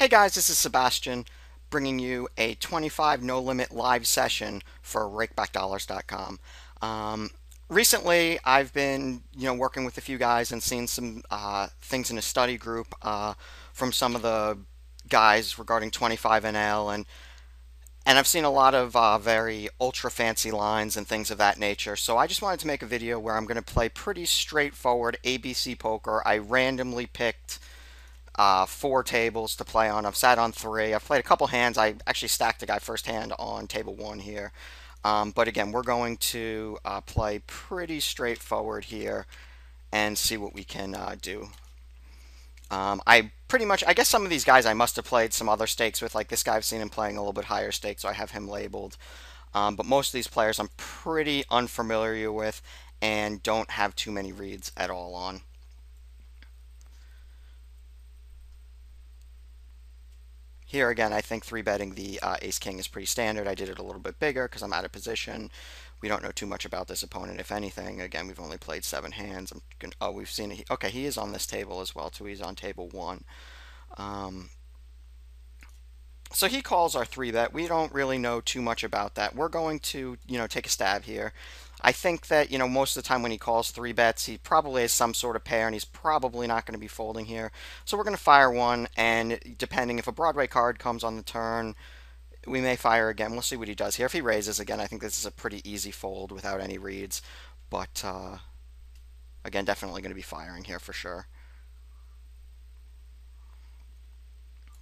guys, this is Sebastian bringing you a 25 no limit live session for RakebackDollars.com. Um, Recently, I've been working with a few guys and seen some things in a study group from some of the guys regarding 25 NL and I've seen a lot of very ultra fancy lines and things of that nature. So I just wanted to make a video where I'm going to play pretty straightforward ABC poker. I randomly picked four tables to play on. I've sat on three. I've played a couple hands. I actually stacked a guy first hand on table one here. But again, we're going to play pretty straightforward here and see what we can do. I pretty much, I guess some of these guys I must have played some other stakes with. Like this guy, I've seen him playing a little bit higher stakes, so I have him labeled. But most of these players I'm pretty unfamiliar with and don't have too many reads at all on. Here again, I think three betting the ace king is pretty standard. I did it a little bit bigger because I'm out of position. We don't know too much about this opponent, if anything. Again, we've only played seven hands. Oh, we've seen it. Okay, he is on this table as well too. He's on table one. Um, so he calls our three bet. We don't really know too much about that. We're going to take a stab here. I think that most of the time when he calls three bets, he probably has some sort of pair, and he's probably not going to be folding here. So we're going to fire one, and depending if a Broadway card comes on the turn, we may fire again. We'll see what he does here. If he raises again, I think this is a pretty easy fold without any reads. But again, definitely going to be firing here for sure.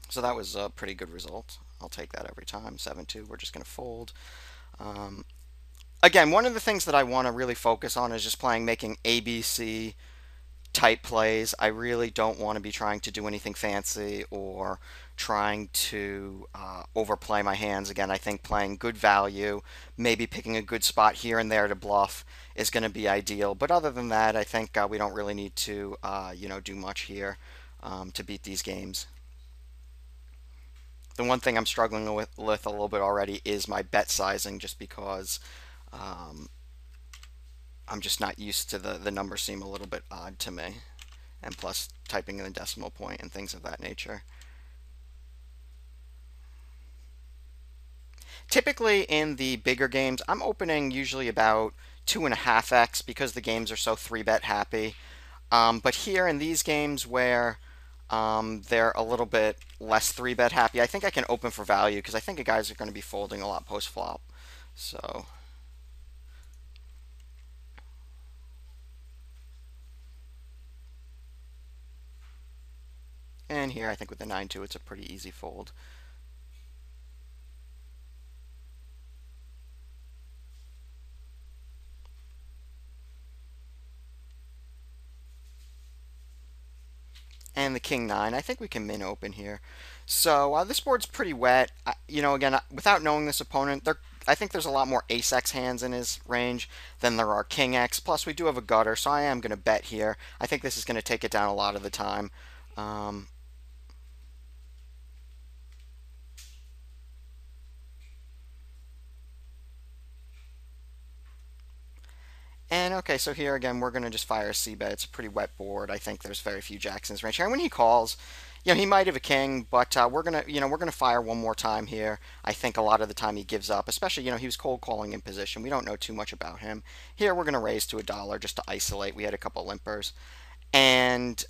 So that was a pretty good result. I'll take that every time. 7-2. We're just going to fold. Um, Again, one of the things that I want to really focus on is just making ABC type plays. I really don't want to be trying to do anything fancy or trying to overplay my hands. Again, I think playing good value, maybe picking a good spot here and there to bluff is going to be ideal. But other than that, I think we don't really need to, do much here to beat these games. The one thing I'm struggling with a little bit already is my bet sizing, just because um, I'm just not used to the numbers seem a little bit odd to me. And plus typing in the decimal point and things of that nature. Typically in the bigger games, I'm opening usually about 2.5x because the games are so 3-bet happy. But here in these games where they're a little bit less 3-bet happy, I think I can open for value because I think the guys are going to be folding a lot post-flop. So and here I think with the 9-2 it's a pretty easy fold. And the king 9, I think we can min open here. So this board's pretty wet. Again, without knowing this opponent, I think there's a lot more ace x hands in his range than there are king x. Plus, we do have a gutter, so I am going to bet here. I think this is going to take it down a lot of the time. Um, And okay, so here again, we're going to just fire a c-bet. It's a pretty wet board. I think there's very few jacks in his range here. And when he calls, he might have a king, but we're gonna fire one more time here. I think a lot of the time he gives up, especially he was cold calling in position. We don't know too much about him. Here we're gonna raise to $1 just to isolate. We had a couple limpers, and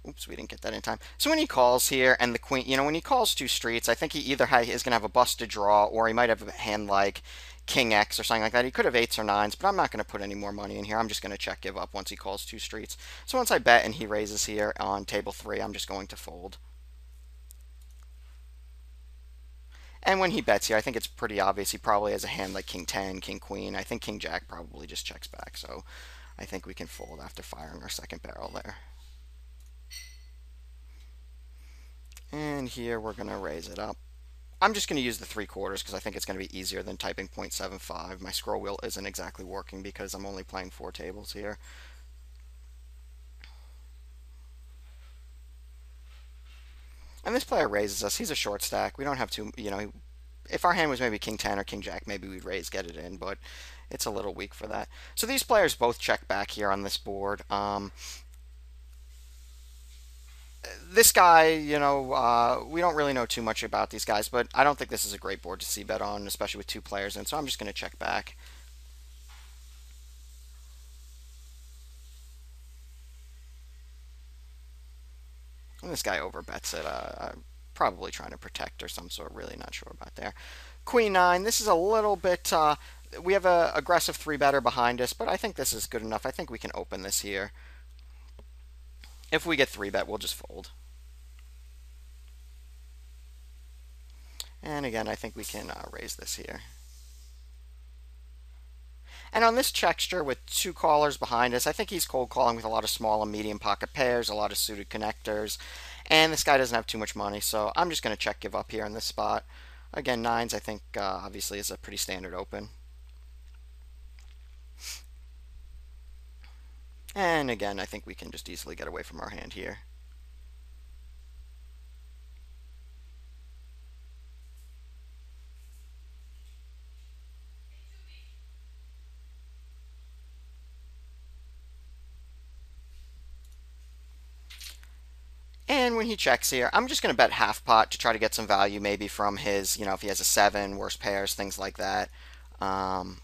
oops, we didn't get that in time. So when he calls here and the queen, when he calls two streets, I think he either is going to have a busted draw or he might have a hand like king X or something like that. He could have eights or nines, but I'm not going to put any more money in here. I'm just going to check give up once he calls two streets. So once I bet and he raises here on table 3, I'm just going to fold. And when he bets here, I think it's pretty obvious he probably has a hand like king 10, king queen. I think king jack probably just checks back. So I think we can fold after firing our second barrel there. And here we're going to raise it up. I'm just going to use the 3/4 because I think it's going to be easier than typing 0.75. My scroll wheel isn't exactly working because I'm only playing 4 tables here. And this player raises us. He's a short stack. We don't have to, if our hand was maybe king 10 or king jack, maybe we'd raise, get it in, but it's a little weak for that. So these players both check back here on this board. This guy, we don't really know too much about these guys, but I don't think this is a great board to see bet on, especially with two players in. So I'm just going to check back. And this guy overbets it. Probably trying to protect or some sort. Really not sure about there. Queen nine. This is a little bit. We have a aggressive three better behind us, but I think this is good enough. I think we can open this here. If we get three bet, we'll just fold. And again, I think we can raise this here. And on this texture with two callers behind us, I think he's cold calling with a lot of small and medium pocket pairs, a lot of suited connectors. And this guy doesn't have too much money, so I'm just going to check give up here in this spot. Again, nines, I think, obviously is a pretty standard open. And again, I think we can just easily get away from our hand here. And when he checks here, I'm just going to bet half pot to try to get some value maybe from his, if he has a seven, worse pairs, things like that. Um,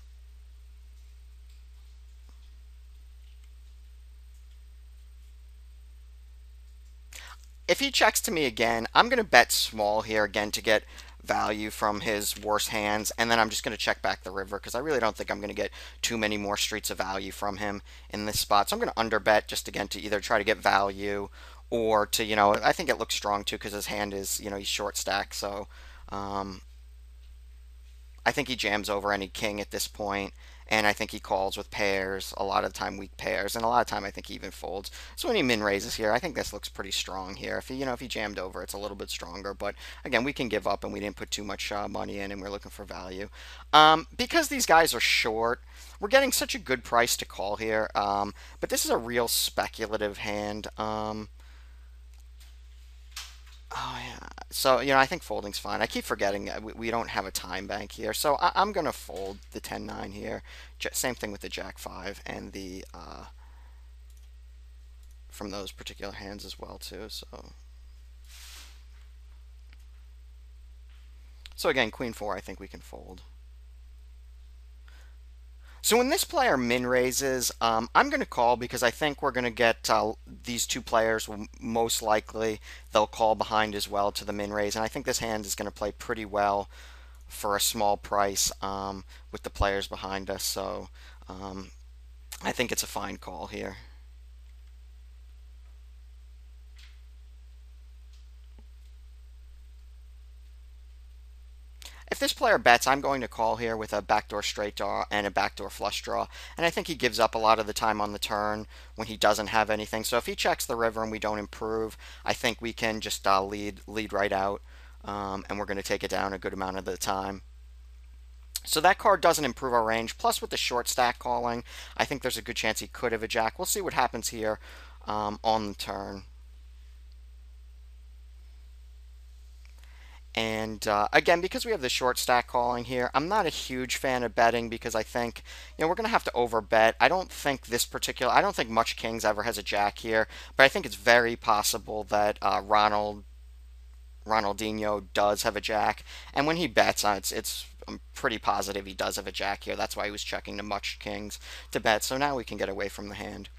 if he checks to me again, I'm going to bet small here again to get value from his worse hands, and then I'm just going to check back the river because I really don't think I'm going to get too many more streets of value from him in this spot. So I'm going to underbet just again to either try to get value or to, I think it looks strong too because his hand is, he's short stack. So um, I think he jams over any king at this point, and I think he calls with pairs, a lot of the time weak pairs, and a lot of time I think he even folds. So when he min raises here, I think this looks pretty strong here. If he jammed over, it's a little bit stronger, but again, we can give up, and we didn't put too much money in, and we're looking for value. Because these guys are short, we're getting such a good price to call here, but this is a real speculative hand. Oh yeah. So I think folding's fine. I keep forgetting we don't have a time bank here, so I'm gonna fold the 10-9 here. Same thing with the Jack 5 and the from those particular hands as well too. So again, Queen 4, I think we can fold. So when this player min raises, I'm going to call because I think we're going to get these two players will most likely they'll call behind as well to the min raise, and I think this hand is going to play pretty well for a small price with the players behind us. So um, I think it's a fine call here. If this player bets, I'm going to call here with a backdoor straight draw and a backdoor flush draw. And I think he gives up a lot of the time on the turn when he doesn't have anything. So if he checks the river and we don't improve, I think we can just lead right out. And we're going to take it down a good amount of the time. So that card doesn't improve our range. Plus, with the short stack calling, I think there's a good chance he could have a jack. We'll see what happens here on the turn. And again, because we have the short stack calling here, I'm not a huge fan of betting because I think, we're going to have to overbet. I don't think much kings ever has a jack here, but I think it's very possible that Ronaldinho does have a jack. And when he bets, I'm pretty positive he does have a jack here. That's why he was checking to much kings to bet. So now we can get away from the hand.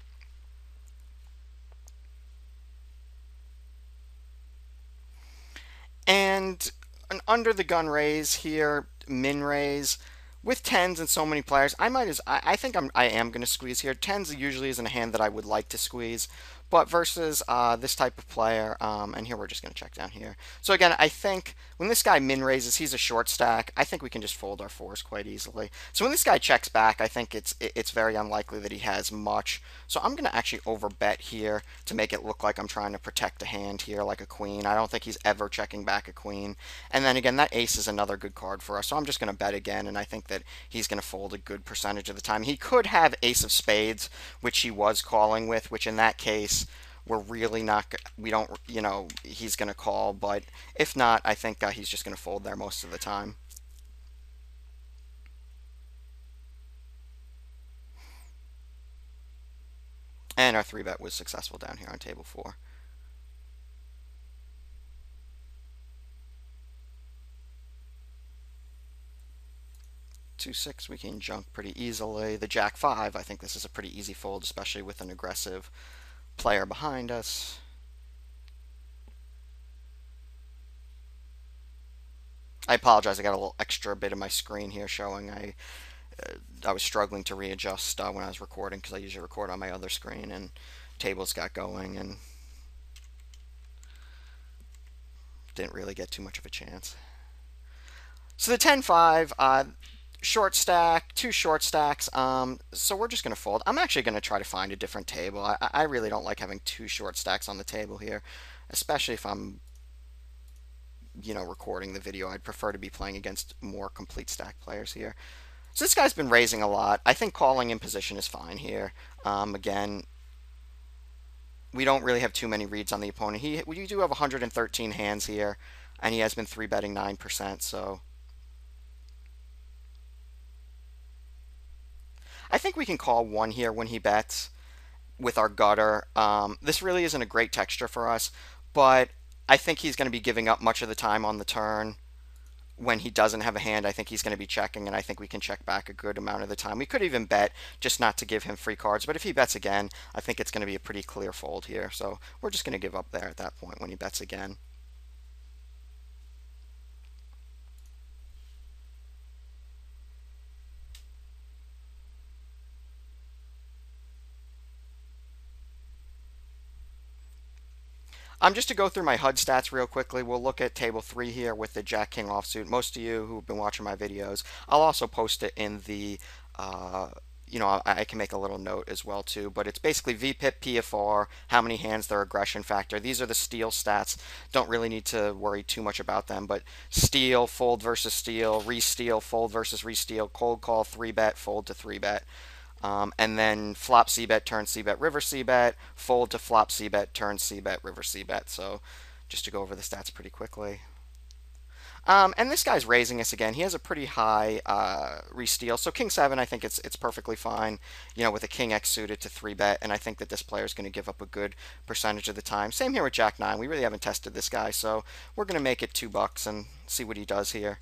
And an under the gun raise here, min raise with tens and so many players. I think I am going to squeeze here. Tens usually isn't a hand that I would like to squeeze, but versus this type of player, and here we're just going to check down here. So again, I think when this guy min raises, he's a short stack. I think we can just fold our fours quite easily. So when this guy checks back, I think it's very unlikely that he has much. So I'm going to actually overbet here to make it look like I'm trying to protect a hand here, like a queen. I don't think he's ever checking back a queen. And then again, that ace is another good card for us. So I'm just going to bet again, and I think that he's going to fold a good percentage of the time. He could have ace of spades, which he was calling with, which in that case, we're really not, we don't, he's going to call. But if not, I think he's just going to fold there most of the time. And our three bet was successful down here on table 4. 2-6 we can junk pretty easily. The Jack 5, I think this is a pretty easy fold, especially with an aggressive player behind us. I apologize, I got a little extra bit of my screen here showing. I was struggling to readjust when I was recording because I usually record on my other screen, and tables got going and didn't really get too much of a chance. So the 10-5, short stack, two short stacks. So we're just going to fold. I'm actually going to try to find a different table. I really don't like having two short stacks on the table here, especially if I'm, recording the video. I'd prefer to be playing against more complete stack players here. So this guy's been raising a lot. I think calling in position is fine here. Again, we don't really have too many reads on the opponent. We do have 113 hands here, and he has been 3-betting 9%, so I think we can call one here when he bets with our gutter. This really isn't a great texture for us, but I think he's going to be giving up much of the time on the turn. When he doesn't have a hand, I think he's going to be checking, and I think we can check back a good amount of the time. We could even bet just not to give him free cards, but if he bets again, I think it's going to be a pretty clear fold here. So we're just going to give up there at that point when he bets again. Just to go through my HUD stats real quickly, we'll look at table 3 here with the Jack King offsuit. Most of you who've been watching my videos, I'll also post it in the, I can make a little note as well too, but it's basically VPIP, PFR, how many hands, their aggression factor. These are the steal stats. Don't really need to worry too much about them, but steal, fold versus steal, re-steal, fold versus re-steal, cold call, 3-bet, fold to 3-bet. And then flop c-bet, turn c-bet, river c-bet, fold to flop c-bet, turn c-bet, river c-bet. So just to go over the stats pretty quickly. And this guy's raising us again. He has a pretty high re-steal. So king 7, I think it's perfectly fine, with a king x suited to 3-bet. And I think that this player is going to give up a good percentage of the time. Same here with jack 9. We really haven't tested this guy, so we're going to make it $2 and see what he does here.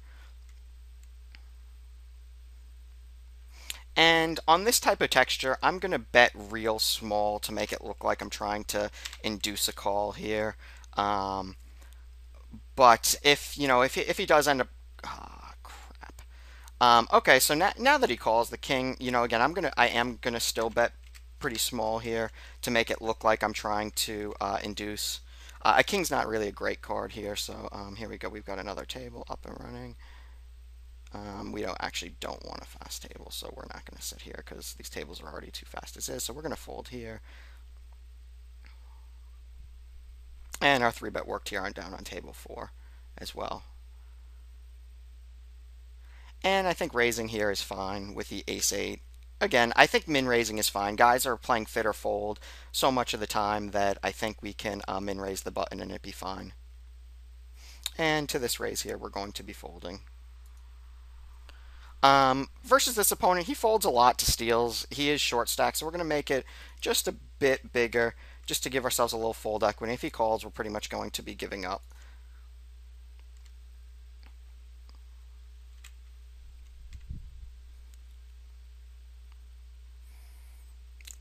And on this type of texture, I'm going to bet real small to make it look like I'm trying to induce a call here. But if he does end up, crap. Okay, so now that he calls the king, again, I am gonna still bet pretty small here to make it look like I'm trying to induce. A king's not really a great card here, so here we go. We've got another table up and running. We don't want a fast table, so we're not going to sit here because these tables are already too fast as is. So we're going to fold here. And our 3-bet worked here down on table 4 as well. And I think raising here is fine with the ace 8. Again, I think min raising is fine. Guys are playing fit or fold so much of the time that I think we can min raise the button and it'd be fine. And to this raise here, we're going to be folding. Versus this opponent, he folds a lot to steals. He is short stack, so we're going to make it just a bit bigger, just to give ourselves a little fold equity. If he calls, we're pretty much going to be giving up.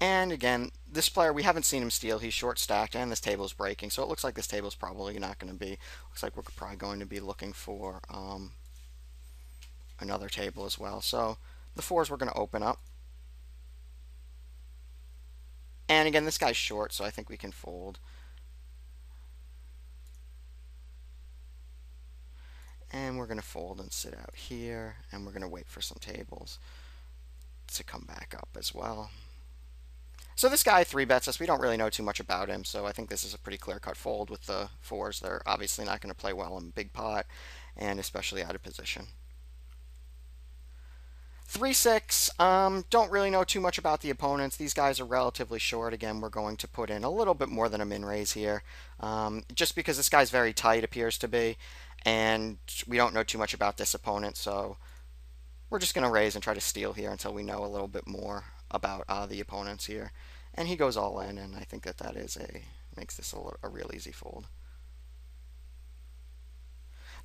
And again, this player, we haven't seen him steal. He's short stacked, and this table is breaking, so it looks like this table is probably not going to be. Looks like we're probably going to be looking for another table as well. So the 4s we're going to open up. And again, this guy's short, so I think we can fold. And we're going to fold and sit out here, and we're going to wait for some tables to come back up as well. So this guy 3-bets us. We don't really know too much about him, so I think this is a pretty clear-cut fold with the 4s. They're obviously not going to play well in big pot, and especially out of position. 3-6, don't really know too much about the opponents. These guys are relatively short. Again, we're going to put in a little bit more than a min raise here, just because this guy's very tight, appears to be, and we don't know too much about this opponent, so we're just going to raise and try to steal here until we know a little bit more about the opponents here. And he goes all in, and I think that makes this a real easy fold.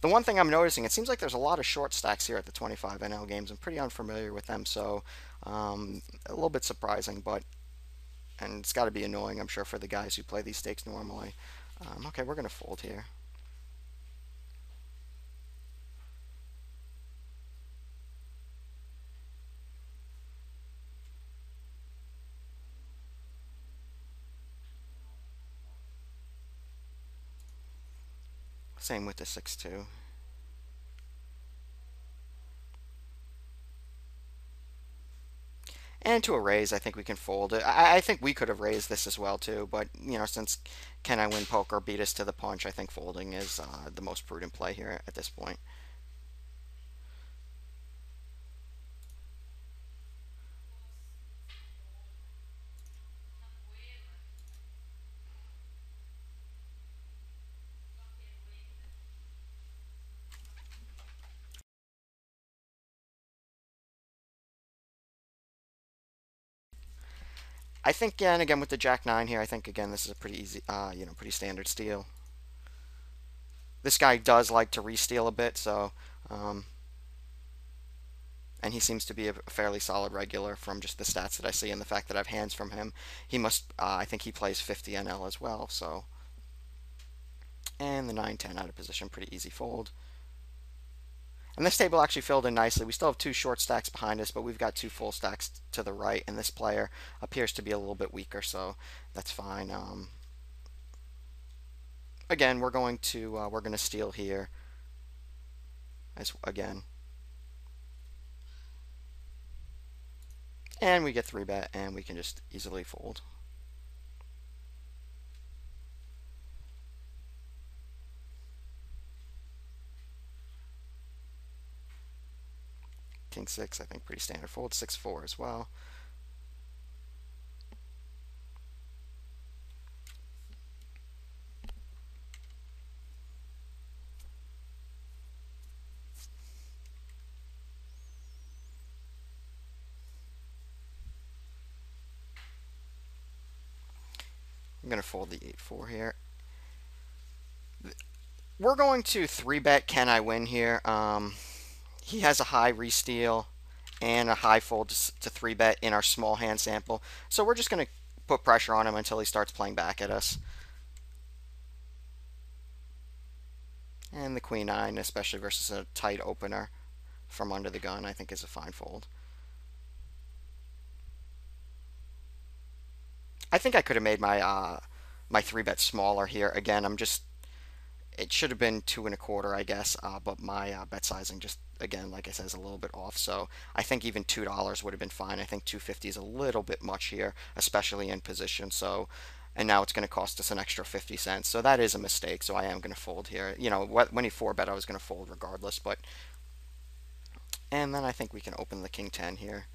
The one thing I'm noticing, it seems like there's a lot of short stacks here at the 25 NL games. I'm pretty unfamiliar with them, so a little bit surprising, but and it's got to be annoying, I'm sure, for the guys who play these stakes normally. Okay, we're gonna fold here. Same with the 6-2. And to a raise, I think we can fold it. I think we could have raised this as well too, but since Can I Win Poker beat us to the punch, I think folding is the most prudent play here at this point. I think, yeah, and again with the Jack Nine here, I think again this is a pretty easy, pretty standard steal. This guy does like to re-steal a bit, so, and he seems to be a fairly solid regular from just the stats that I see and the fact that I have hands from him. He must, I think he plays 50 NL as well, so. And the 9-10 out of position, pretty easy fold. And this table actually filled in nicely. We still have two short stacks behind us, but we've got two full stacks to the right, and this player appears to be a little bit weaker, so that's fine. Again, we're going to steal here as again, and we get 3-bet, and we can just easily fold. King 6, I think pretty standard fold. 6-4 as well. I'm going to fold the 8-4 here. We're going to 3-bet Can I Win here. He has a high re-steal and a high fold to 3-bet in our small hand sample. So we're just going to put pressure on him until he starts playing back at us. And the Queen 9, especially versus a tight opener from under the gun, I think is a fine fold. I think I could have made my 3-bet smaller here. Again, it should have been 2.25, I guess, but my bet sizing just, again, like I said, is a little bit off. So I think even $2 would have been fine. I think 250 is a little bit much here, especially in position. So, and now it's going to cost us an extra 50 cents. So that is a mistake. So I am going to fold here. When he 4-bet, I was going to fold regardless. And then I think we can open the King 10 here.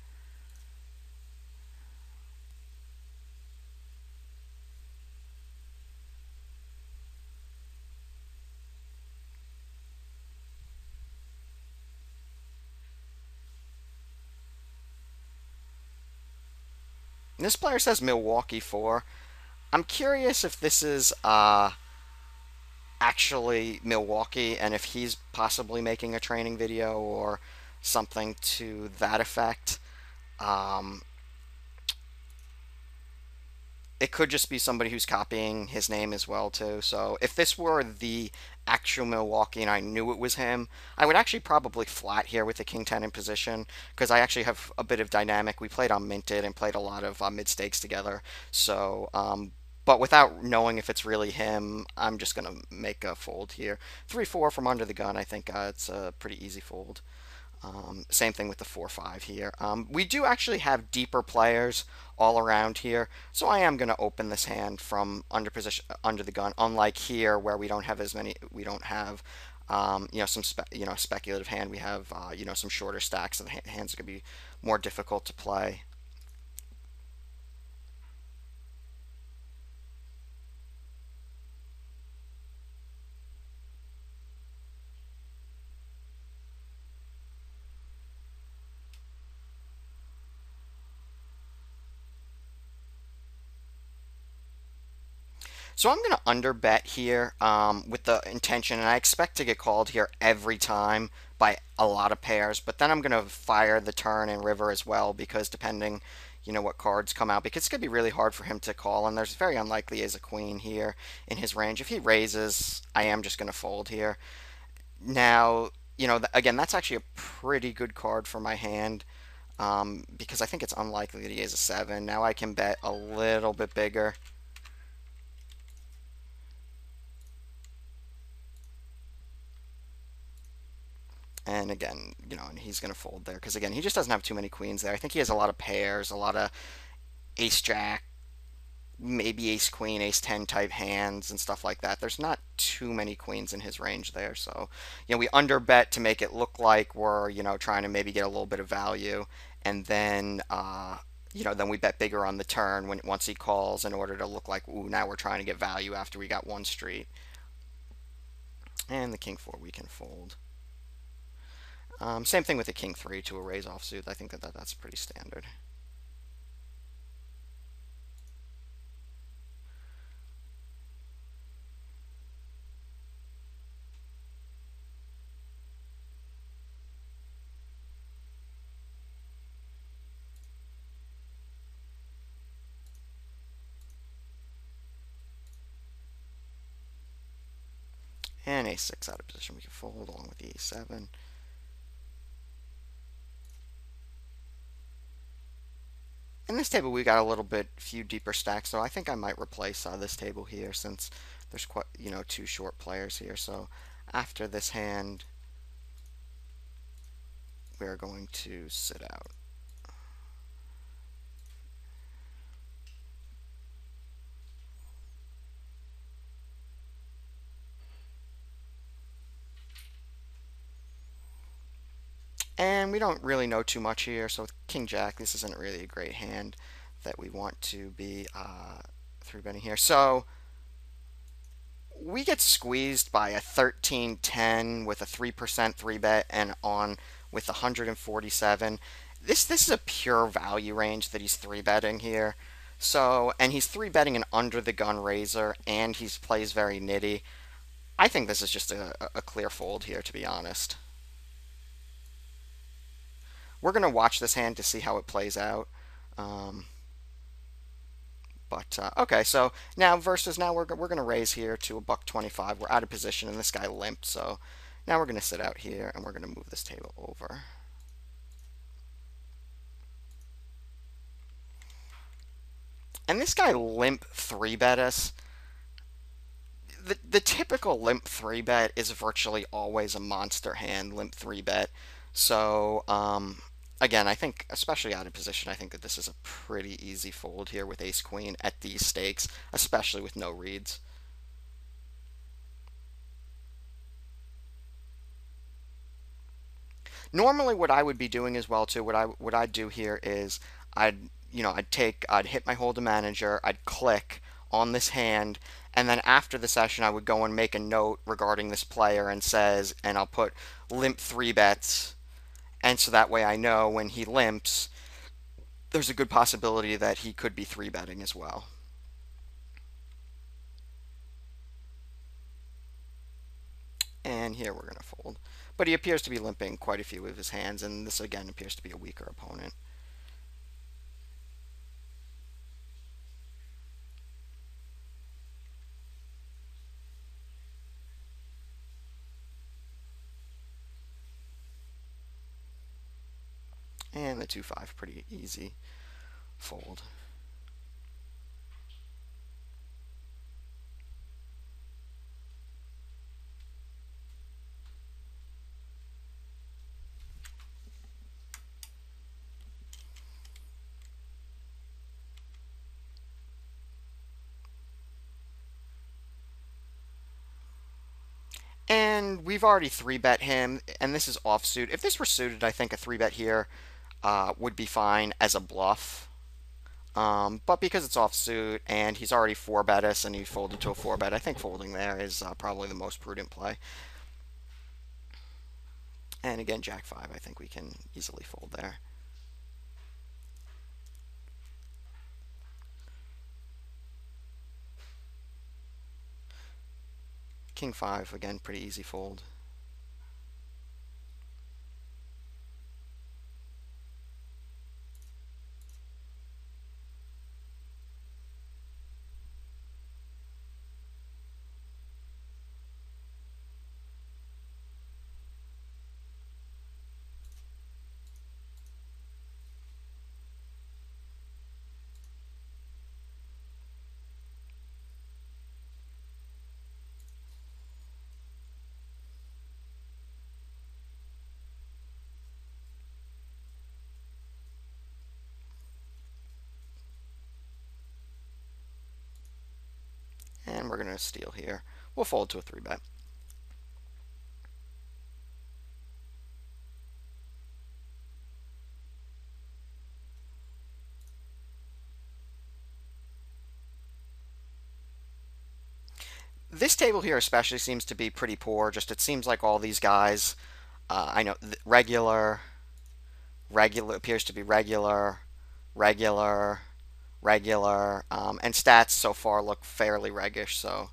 And this player says Milwaukee 4. I'm curious if this is actually Milwaukee and if he's possibly making a training video or something to that effect. Um, it could just be somebody who's copying his name as well too. So if this were the actual Milwaukee and I knew it was him, I would actually probably flat here with the King 10 in position because I actually have a bit of dynamic. We played on Minted and played a lot of mid stakes together. So, but without knowing if it's really him, I'm just gonna make a fold here. 3-4 from under the gun. I think it's a pretty easy fold. Same thing with the 4-5 here. We do actually have deeper players all around here, so I am going to open this hand from under the gun. Unlike here, where we don't have as many, we don't have, speculative hand. We have, some shorter stacks, and the hands are going to be more difficult to play. So I'm going to underbet here with the intention, and I expect to get called here every time by a lot of pairs, but then I'm going to fire the turn and river as well because depending, what cards come out, because it's going to be really hard for him to call, and there's very unlikely he has a queen here in his range. If he raises, I am just going to fold here. Now, again, that's actually a pretty good card for my hand because I think it's unlikely that he has a 7. Now I can bet a little bit bigger. And again, and he's going to fold there because again, he just doesn't have too many queens there. I think he has a lot of pairs, a lot of ace jack, maybe ace queen, ace 10 type hands and stuff like that. There's not too many queens in his range there. So, we underbet to make it look like we're, trying to maybe get a little bit of value. And then, then we bet bigger on the turn once he calls in order to look like, ooh, now we're trying to get value after we got one street. And the king 4 we can fold. Same thing with the king 3 to a raise offsuit. I think that's pretty standard. And a6 out of position we can fold along with the a7. In this table we got a little bit few deeper stacks, so I think I might replace this table here since there's quite two short players here. So after this hand we're going to sit out. And we don't really know too much here, so with King Jack, this isn't really a great hand that we want to be 3-betting here. So we get squeezed by a 13-10 with a 3% 3-bet and on with 147. This is a pure value range that he's 3-betting here. So, and he's 3-betting an under the gun razor, and he plays very nitty. I think this is just a clear fold here, to be honest. We're going to watch this hand to see how it plays out. Um, okay, so now we're going to raise here to a $1.25. We're out of position, and this guy limped. So now we're going to sit out here, and we're going to move this table over. And this guy limp 3-bet us. The typical limp 3-bet is virtually always a monster hand, limp 3-bet. So, again, I think, especially out of position, I think that this is a pretty easy fold here with ace queen at these stakes, especially with no reads. Normally, what I would be doing as well too, what I'd do here is I'd hit my hold to manager, I'd click on this hand, and then after the session, I would go and make a note regarding this player and I'll put limp 3-bets, and so that way I know when he limps, there's a good possibility that he could be 3-betting as well. And here we're going to fold. But he appears to be limping quite a few of his hands, and this again appears to be a weaker opponent. And the 2-5, pretty easy fold. And we've already 3-bet him, and this is offsuit. If this were suited, I think a 3-bet here would be fine as a bluff. But because it's offsuit and he's already 4-bet us and he folded to a 4-bet, I think folding there is probably the most prudent play. And again, Jack 5, I think we can easily fold there. King 5, again, pretty easy fold. And we're going to steal here. We'll fold to a 3-bet. This table here especially seems to be pretty poor. Just it seems like all these guys, I know, regular appears to be regular, regular, and stats so far look fairly reggish. So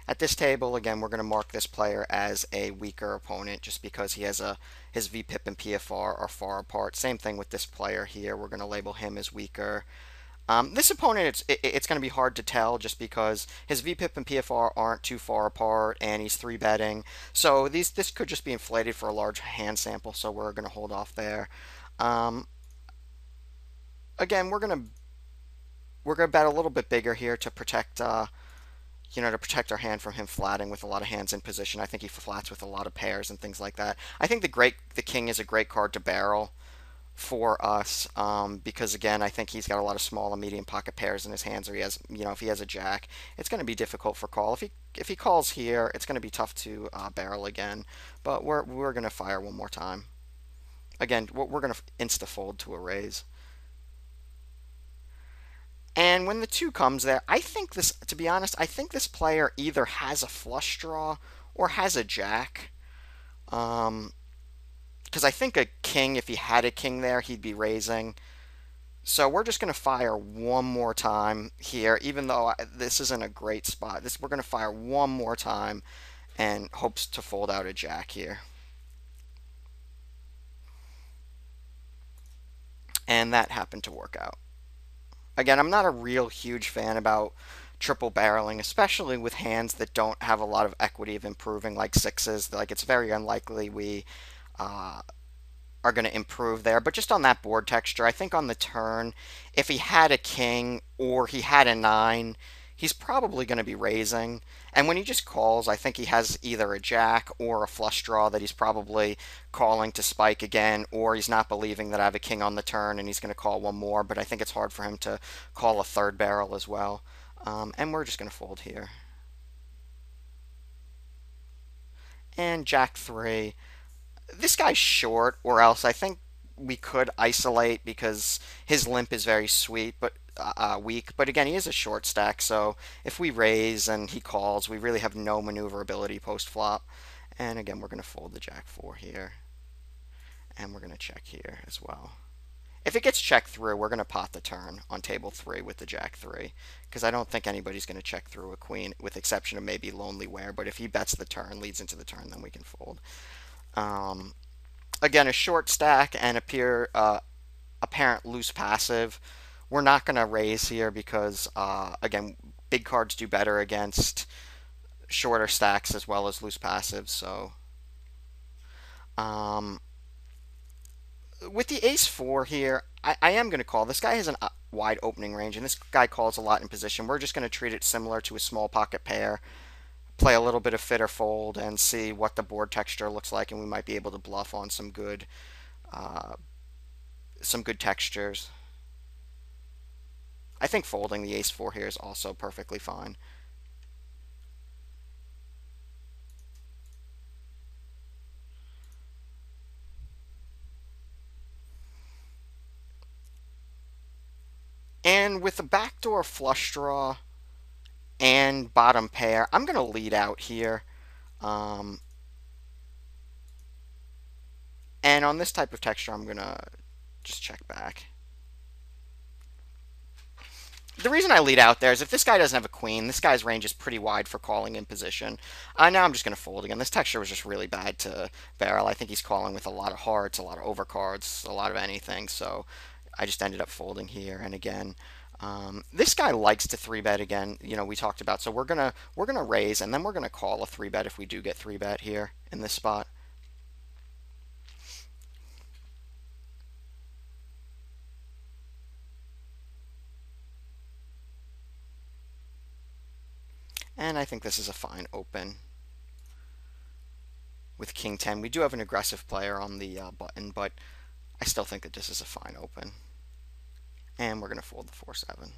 at this table, again, we're going to mark this player as a weaker opponent just because he has his VPIP and PFR are far apart. Same thing with this player here. We're going to label him as weaker. This opponent, it's going to be hard to tell just because his VPIP and PFR aren't too far apart, and he's 3-betting. So this could just be inflated for a large hand sample, so we're going to hold off there. Um, Again, we're gonna bet a little bit bigger here to protect to protect our hand from him flatting with a lot of hands in position. I think he flats with a lot of pairs and things like that. I think the king is a great card to barrel for us because again, I think he's got a lot of small and medium pocket pairs in his hands, or he has, if he has a jack, it's going to be difficult for call. If he calls here, it's going to be tough to barrel again. But we're going to fire one more time. Again, we're going to insta fold to a raise. And when the 2 comes there, I think this, to be honest, I think this player either has a flush draw or has a jack. Because I think a king, if he had a king there, he'd be raising. So we're just going to fire one more time here, even though this isn't a great spot. We're going to fire one more time and hopes to fold out a jack here. And that happened to work out. Again, I'm not a real huge fan about triple barreling, especially with hands that don't have a lot of equity of improving, like sixes. Like, it's very unlikely we uh, are going to improve there. But just on that board texture, I think on the turn, if he had a king or he had a 9, he's probably going to be raising. And when he just calls, I think he has either a jack or a flush draw that he's probably calling to spike again, or he's not believing that I have a king on the turn and he's going to call one more. But I think it's hard for him to call a third barrel as well. And we're just going to fold here. And jack 3. This guy's short, or else I think we could isolate because his limp is very sweet, but weak. But again, he is a short stack, so if we raise and he calls, we really have no maneuverability post flop. And again, we're going to fold the jack 4 here, and we're going to check here as well. If it gets checked through, we're going to pot the turn on table 3 with the jack 3, because I don't think anybody's going to check through a queen, with exception of maybe Lonely Ware. But if he bets the turn, leads into the turn, then we can fold. Um, Again, a short stack and apparent loose passive. We're not going to raise here because, again, big cards do better against shorter stacks as well as loose passives. So, um, with the ace 4 here, I am going to call. This guy has a wide opening range, and this guy calls a lot in position. We're just going to treat it similar to a small pocket pair, play a little bit of fit or fold, and see what the board texture looks like, and we might be able to bluff on uh, some good textures. I think folding the ace 4 here is also perfectly fine. And with the backdoor flush draw and bottom pair, I'm going to lead out here. Um, and on this type of texture, I'm going to just check back. the reason I lead out there is if this guy doesn't have a queen, this guy's range is pretty wide for calling in position. Now I'm just going to fold again. This texture was just really bad to barrel. I think he's calling with a lot of hearts, a lot of overcards, a lot of anything. So I just ended up folding here. And again, this guy likes to three bet again. You know, we talked about. So we're gonna raise, and then we're gonna call a three bet if we do get three bet here in this spot. And I think this is a fine open with King 10. We do have an aggressive player on the button, but I still think that this is a fine open. And we're going to fold the 4-7.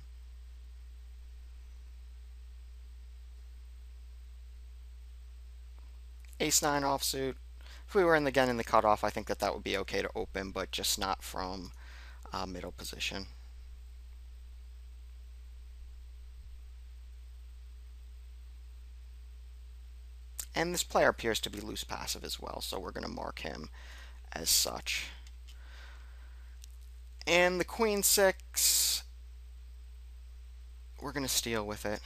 Ace-9 offsuit. If we were again in the cutoff, I think that that would be okay to open, but just not from middle position. And this player appears to be loose passive as well, so we're going to mark him as such. And the Queen 6, we're going to steal with it.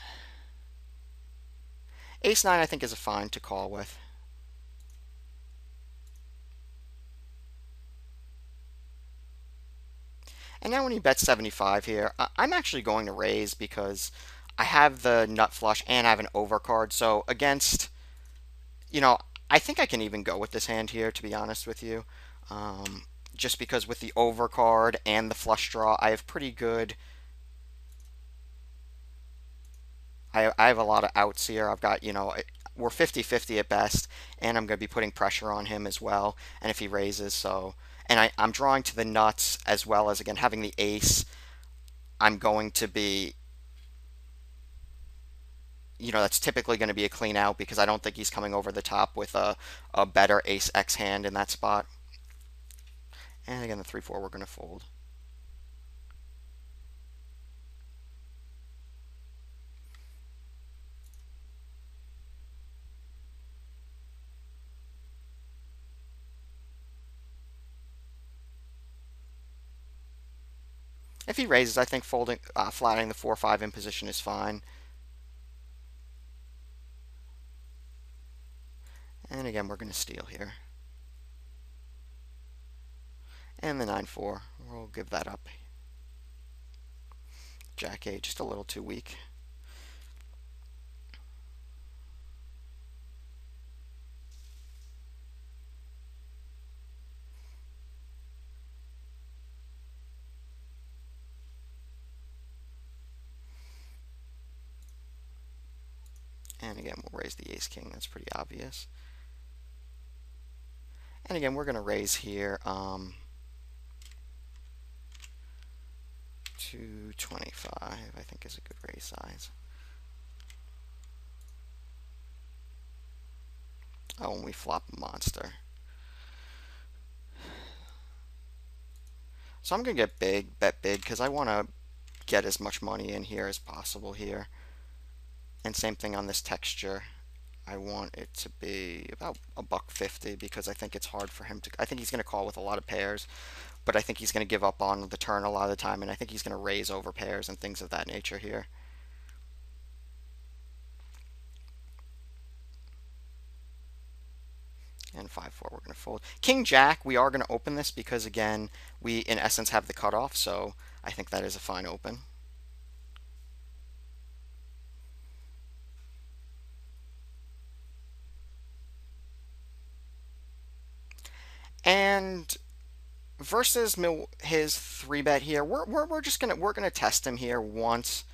Ace-9 I think is a fine to call with. And now when he bets 75 here, I'm actually going to raise because I have the nut flush and I have an overcard. So against, you know, I think I can even go with this hand here, to be honest with you. Just because with the overcard and the flush draw, I have pretty good. I have a lot of outs here. I've got, you know, we're 50-50 at best, and I'm going to be putting pressure on him as well. And if he raises, so. And I'm drawing to the nuts as well as, again, having the ace. I'm going to be, you know, that's typically going to be a clean out because I don't think he's coming over the top with a better ace X hand in that spot. And again, the 3-4 we're going to fold. If he raises, I think folding, flattening the 4-5 in position is fine. And again, we're going to steal here. And the 9-4, we'll give that up. Jack 8, just a little too weak. And again, we'll raise the ace king. That's pretty obvious. And again, we're going to raise here to 25, I think is a good raise size. Oh, and we flop a monster. So I'm going to get big, bet big, because I want to get as much money in here as possible here. And same thing on this texture. I want it to be about $1.50 because I think it's hard for him to. I think he's going to call with a lot of pairs, but I think he's going to give up on the turn a lot of the time, and I think he's going to raise over pairs and things of that nature here. And 5-4, we're going to fold. King Jack, we are going to open this because, again, we in essence have the cutoff, so I think that is a fine open. And versus his 3-bet here, we're just gonna test him here once,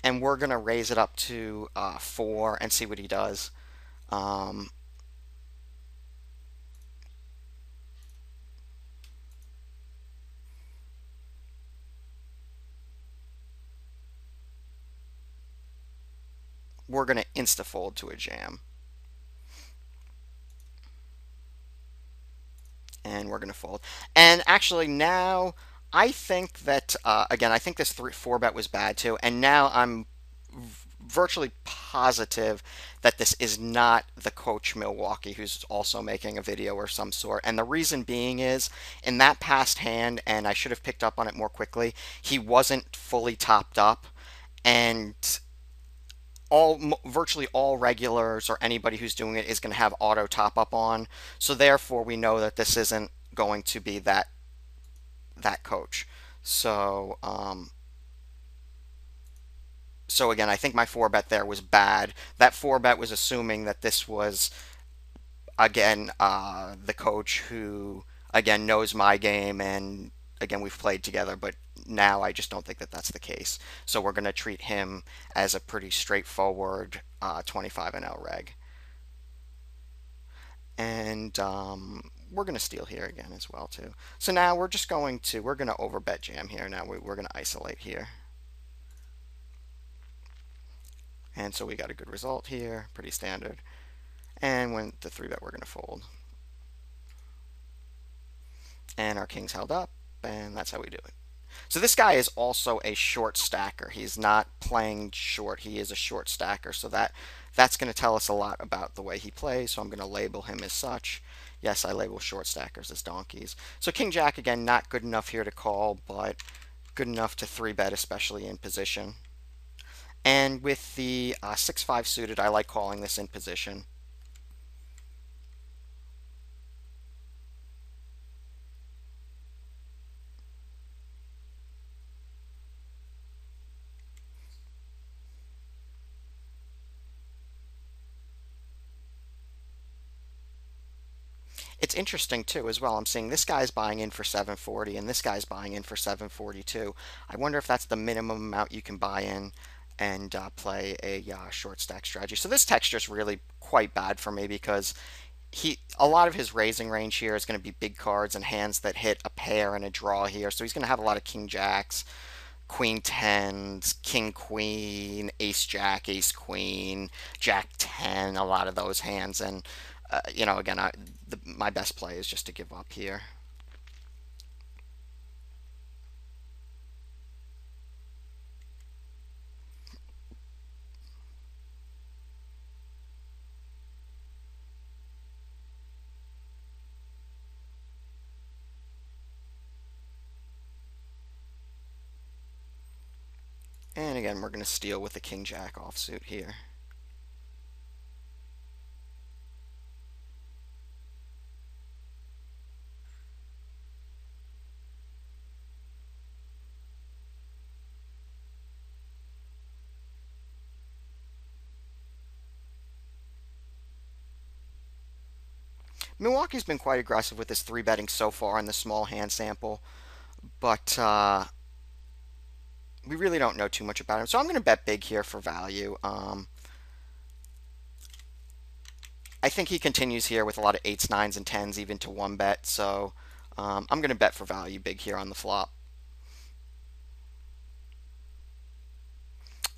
and we're gonna raise it up to 4 and see what he does. We're gonna insta fold to a jam. And we're going to fold. And actually now I think that, again, I think this 4-bet was bad too. And now I'm virtually positive that this is not the coach Milwaukee who's also making a video or some sort. And the reason being is in that past hand, and I should have picked up on it more quickly, he wasn't fully topped up. and virtually all regulars or anybody who's doing it is going to have auto top up on. So therefore, we know that this isn't going to be that coach. So so again, I think my four bet there was bad. That four bet was assuming that this was again the coach who again knows my game, and again we've played together, but now I just don't think that that's the case. So we're going to treat him as a pretty straightforward 25 and L reg. And we're going to steal here again as well too. So now we're going to overbet jam here. Now we're going to isolate here. And so we got a good result here, pretty standard. And when the 3-bet, we're going to fold. And our king's held up, and that's how we do it. So this guy is also a short stacker. He's not playing short. He is a short stacker. So that's going to tell us a lot about the way he plays. So I'm going to label him as such. Yes, I label short stackers as donkeys. So King Jack, again, not good enough here to call, but good enough to 3-bet, especially in position. And with the 6-5 suited, I like calling this in position. It's interesting too as well. I'm seeing this guy's buying in for 740 and this guy's buying in for 742. I wonder if that's the minimum amount you can buy in and play a short stack strategy. So this texture is really quite bad for me because a lot of his raising range here is going to be big cards and hands that hit a pair and a draw here. So he's going to have a lot of king jacks, queen tens, king queen, ace jack, ace queen, jack 10, a lot of those hands. And again, my best play is just to give up here. And again, we're going to steal with the king jack offsuit here. Milwaukee's been quite aggressive with this 3-betting so far in the small hand sample, but we really don't know too much about him. So I'm going to bet big here for value. I think he continues here with a lot of 8s, 9s, and 10s even to 1-bet. So I'm going to bet for value big here on the flop.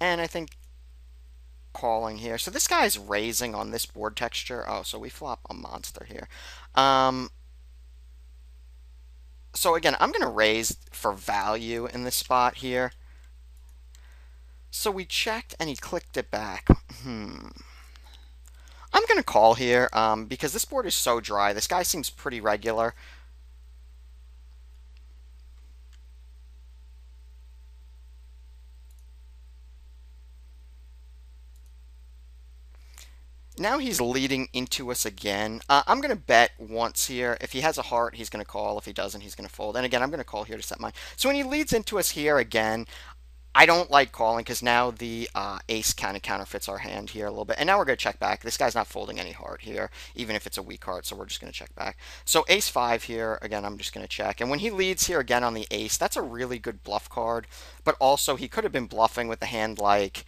And I think calling here. So this guy's raising on this board texture. Oh, so we flop a monster here. So again, I'm going to raise for value in this spot here. So we checked and he clicked it back. I'm going to call here because this board is so dry. This guy seems pretty regular. Now he's leading into us again. I'm going to bet once here. If he has a heart, he's going to call. If he doesn't, he's going to fold. And again, I'm going to call here to set mine. So when he leads into us here again, I don't like calling because now the ace kind of counterfeits our hand here a little bit. And now we're going to check back. This guy's not folding any heart here, even if it's a weak heart, so we're just going to check back. So ace 5 here, again, I'm just going to check. And when he leads here again on the ace, that's a really good bluff card. But also, he could have been bluffing with a hand like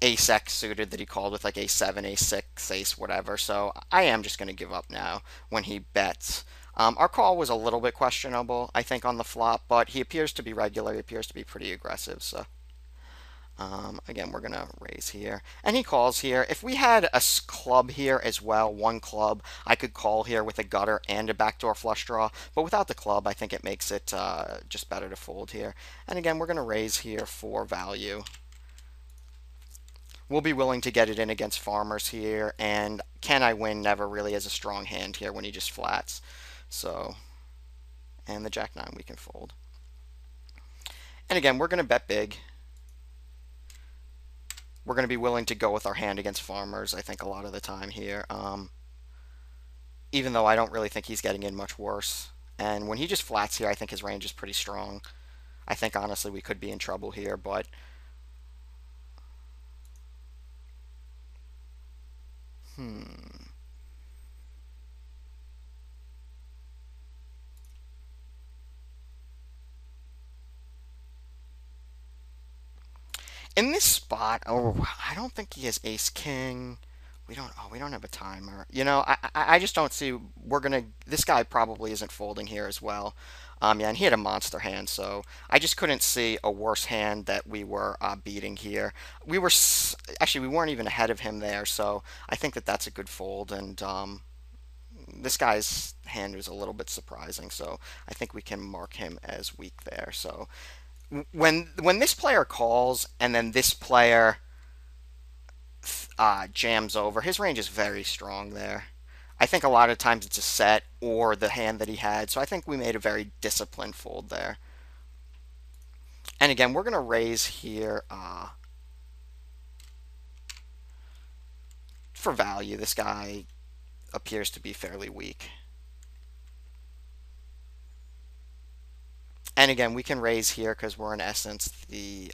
ace X suited that he called with like a7, a6, ace, whatever. So I am just going to give up now when he bets. Our call was a little bit questionable, I think, on the flop, but he appears to be regular. He appears to be pretty aggressive. So again, we're going to raise here. And he calls here. If we had a club here as well, one club, I could call here with a gutter and a backdoor flush draw. But without the club, I think it makes it just better to fold here. And again, we're going to raise here for value. We'll be willing to get it in against farmers here, and can I win never really has a strong hand here when he just flats. So, and the jack 9 we can fold. And again, we're going to bet big. we're going to be willing to go with our hand against farmers, I think, a lot of the time here. Even though I don't really think he's getting in much worse. And when he just flats here, I think his range is pretty strong. I think, honestly, we could be in trouble here, but... Hmm... In this spot, oh, I don't think he has ace king. We don't have a timer. I just don't see, this guy probably isn't folding here as well. Yeah, and he had a monster hand, so I just couldn't see a worse hand that we were beating here. Actually, we weren't even ahead of him there, so I think that that's a good fold, and this guy's hand was a little bit surprising, so I think we can mark him as weak there. So when this player calls and then this player jams over, his range is very strong there. I think a lot of times it's a set or the hand that he had, so I think we made a very disciplined fold there. And again, we're going to raise here for value. This guy appears to be fairly weak. And again, we can raise here because we're in essence the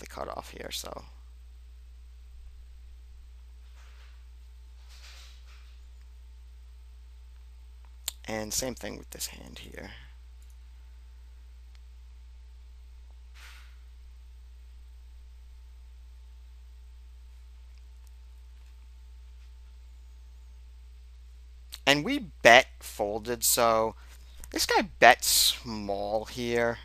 cutoff here. So, and same thing with this hand here. And we bet folded, so this guy bet small here.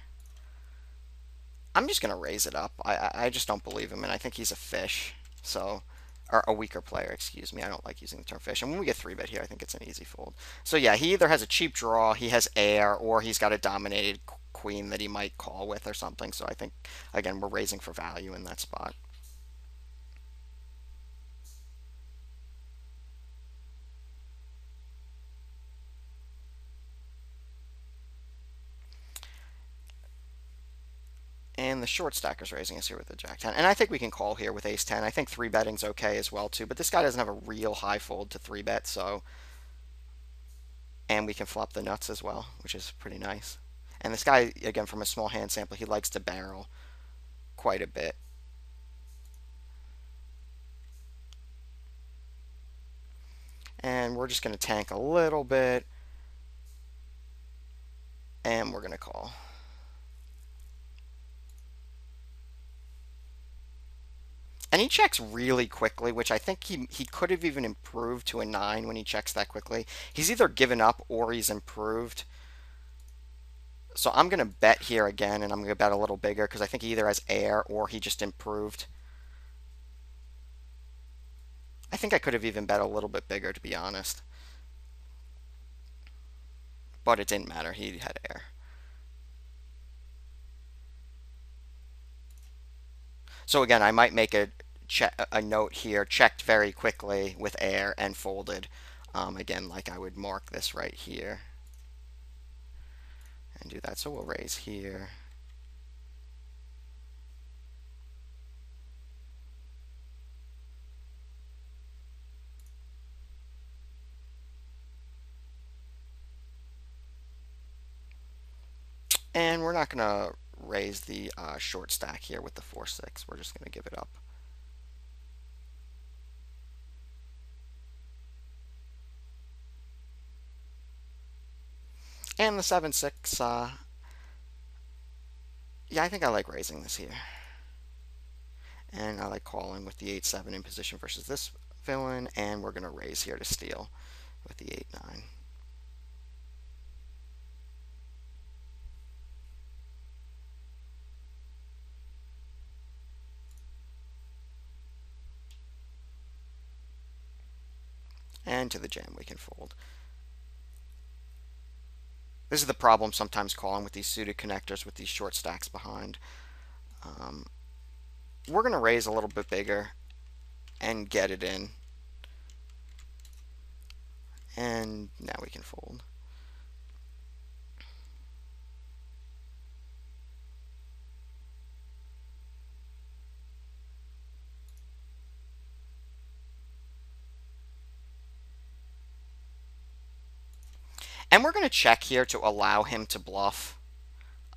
I'm just going to raise it up. I just don't believe him, and I think he's a fish. So, or a weaker player, excuse me. I don't like using the term fish. And when we get 3-bet here, I think it's an easy fold. So yeah, he either has a cheap draw, he has air, or he's got a dominated queen that he might call with or something. So I think, again, we're raising for value in that spot. And the short stacker's raising us here with the jack 10. And I think we can call here with ace 10. I think 3-betting's okay as well, too. But this guy doesn't have a real high fold to 3-bet, so... And we can flop the nuts as well, which is pretty nice. And this guy, again, from a small hand sample, he likes to barrel quite a bit. And we're just going to tank a little bit. And we're going to call. And he checks really quickly, which I think he could have even improved to a 9 when he checks that quickly. He's either given up or he's improved. So I'm going to bet here again, and I'm going to bet a little bigger because I think he either has air or he just improved. I think I could have even bet a little bit bigger, to be honest. But it didn't matter. He had air. So again, I might make a note here, checked very quickly with air and folded. Again, like I would mark this right here. And do that. So we'll raise here. And we're not going to raise the short stack here with the 4-6. We're just going to give it up. And the 7-6, yeah, I think I like raising this here. And I like calling with the 8-7 in position versus this villain, and we're going to raise here to steal with the 8-9. And to the jam we can fold. This is the problem sometimes calling with these suited connectors with these short stacks behind. We're going to raise a little bit bigger and get it in. And now we can fold. And we're going to check here to allow him to bluff.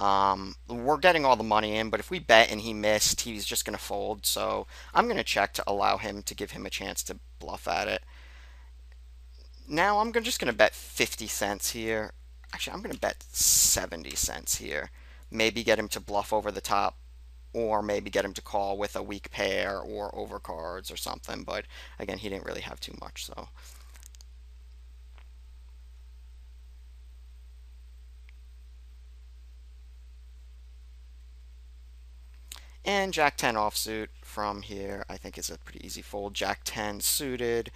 We're getting all the money in, but if we bet and he missed, he's just going to fold. So I'm going to check to allow him to give him a chance to bluff at it. Now I'm just going to bet 50 cents here. Actually, I'm going to bet 70 cents here. Maybe get him to bluff over the top, or maybe get him to call with a weak pair or overcards or something. But again, he didn't really have too much, so. And Jack 10 offsuit from here, I think is a pretty easy fold. Jack 10 suited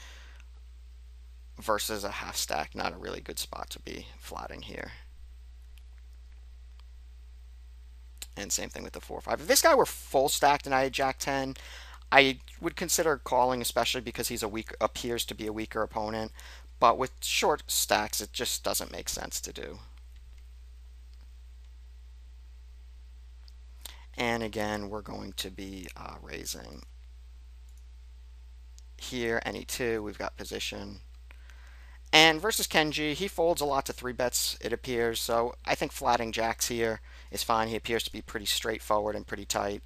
versus a half stack, not a really good spot to be flatting here. And same thing with the 4-5. If this guy were full stacked and I had Jack 10, I would consider calling, especially because he's appears to be a weaker opponent. But with short stacks, it just doesn't make sense to do. And again, we're going to be raising here, any two, we've got position. And versus Kenji, he folds a lot to 3-bets, it appears. So I think flatting jacks here is fine. He appears to be pretty straightforward and pretty tight.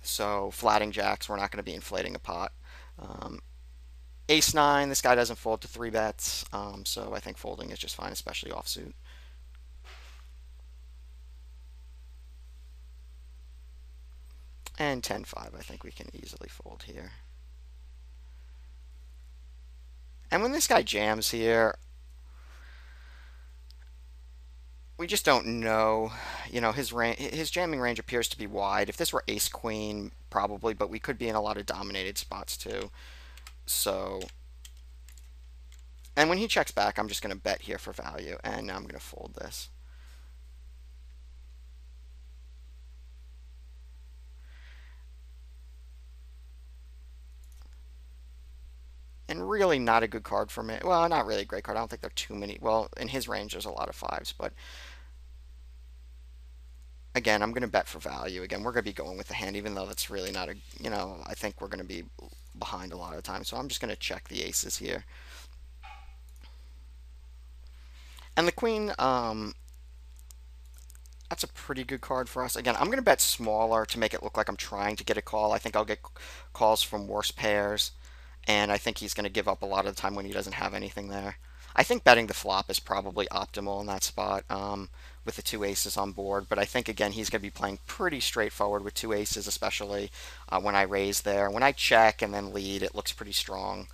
So flatting jacks, we're not going to be inflating a pot. Ace 9, this guy doesn't fold to 3-bets. So I think folding is just fine, especially offsuit. And 10-5, I think we can easily fold here. And when this guy jams here, we just don't know. You know, his jamming range appears to be wide. If this were ace queen, probably, but we could be in a lot of dominated spots too. So, and when he checks back, I'm just going to bet here for value, and now I'm going to fold this. And really not a good card for me. Well, not really a great card. I don't think there are too many. Well, in his range, there's a lot of 5s, but again, I'm going to bet for value. Again, we're going to be going with the hand, even though that's really not a, I think we're going to be behind a lot of the time. So I'm just going to check the aces here. And the queen, that's a pretty good card for us. Again, I'm going to bet smaller to make it look like I'm trying to get a call. I think I'll get calls from worse pairs, and I think he's going to give up a lot of the time when he doesn't have anything there. I think betting the flop is probably optimal in that spot with the 2 aces on board, but I think, again, he's going to be playing pretty straightforward with 2 aces, especially when I raise there. When I check and then lead, it looks pretty strong.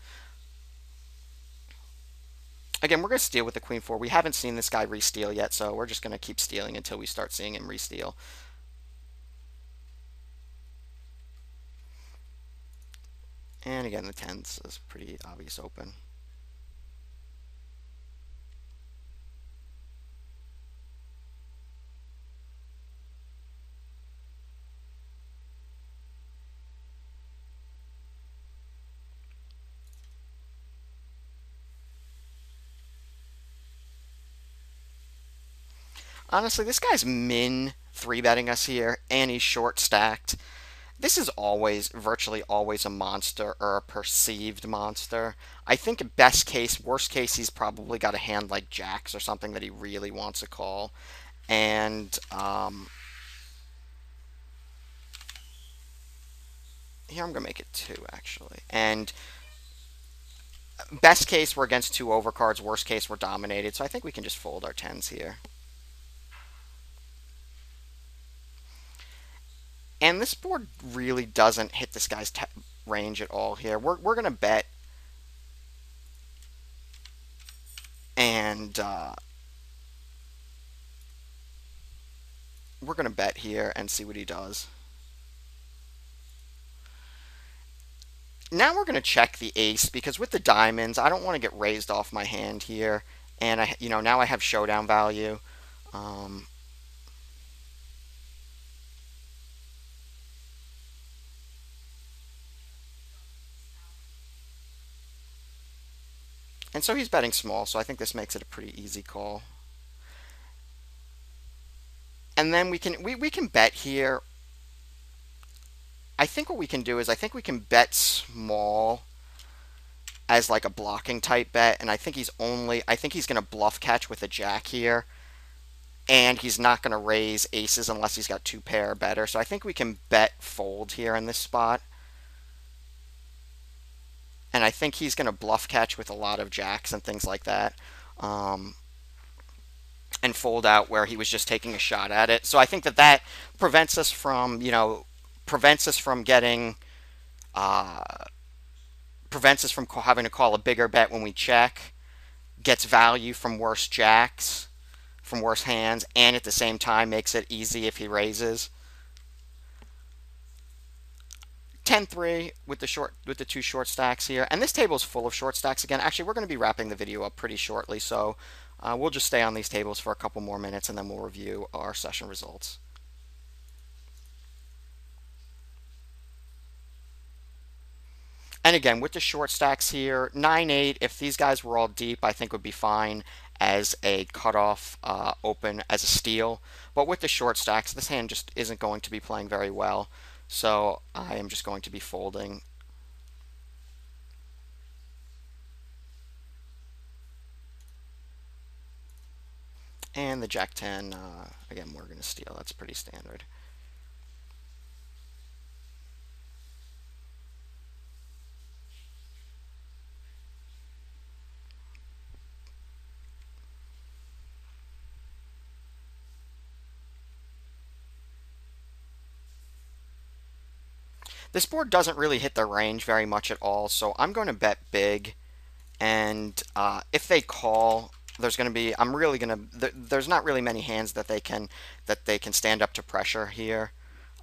Again, we're going to steal with the queen 4. We haven't seen this guy re-steal yet, so we're just going to keep stealing until we start seeing him re-steal. And again, the 10s is pretty obvious open. Honestly, this guy's min 3-betting us here, and he's short stacked. This is always, virtually always, a monster or a perceived monster. I think best case, worst case, he's probably got a hand like jacks or something that he really wants to call. And here I'm going to make it 2, actually. And best case, we're against 2 overcards. Worst case, we're dominated. So I think we can just fold our 10s here. And this board really doesn't hit this guy's range at all here. We're going to bet. And we're going to bet here and see what he does. Now we're going to check the ace, because with the diamonds, I don't want to get raised off my hand here. And now I have showdown value. And so he's betting small, so I think this makes it a pretty easy call. And then we can bet here. I think what we can do is I think we can bet small as like a blocking type bet, and I think he's going to bluff catch with a jack here, and he's not going to raise aces unless he's got two pair or better. So I think we can bet fold here in this spot. And I think he's going to bluff catch with a lot of jacks and things like that, um, and fold out where he was just taking a shot at it. So I think that that prevents us from, prevents us from getting, uh, prevents us from having to call a bigger bet when we check, gets value from worse jacks, from worse hands, and at the same time makes it easy if he raises. 10-3 with the two short stacks here, and this table is full of short stacks again. Actually, we're going to be wrapping the video up pretty shortly, so we'll just stay on these tables for a couple more minutes, and then we'll review our session results. And again, with the short stacks here, 9-8, if these guys were all deep, I think would be fine as a cutoff open as a steal. But with the short stacks, this hand just isn't going to be playing very well. So I am just going to be folding. And the Jack 10, again, we're going to steal. That's pretty standard. This board doesn't really hit the range very much at all, so I'm going to bet big. And if they call, there's going to be, there's not really many hands that they can stand up to pressure here.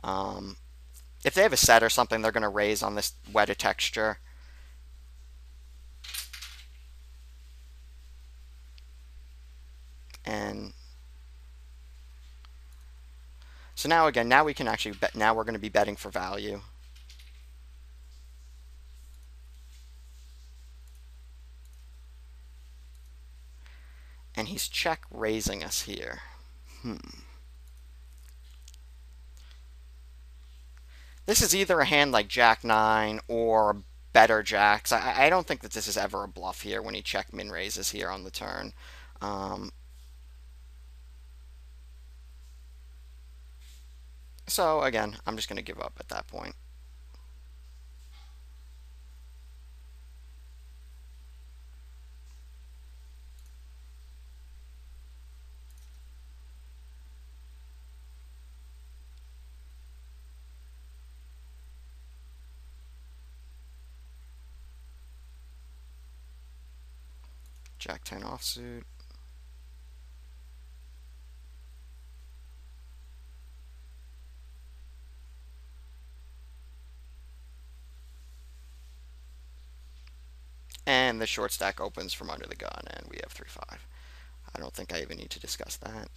If they have a set or something, they're going to raise on this weta texture. And so now again, now we can actually bet, now we're going to be betting for value. And he's check raising us here. This is either a hand like Jack 9 or better jacks. I don't think that this is ever a bluff here when he check min raises here on the turn. So again, I'm just going to give up at that point. Jack 10 offsuit. And the short stack opens from under the gun, and we have 3-5. I don't think I even need to discuss that.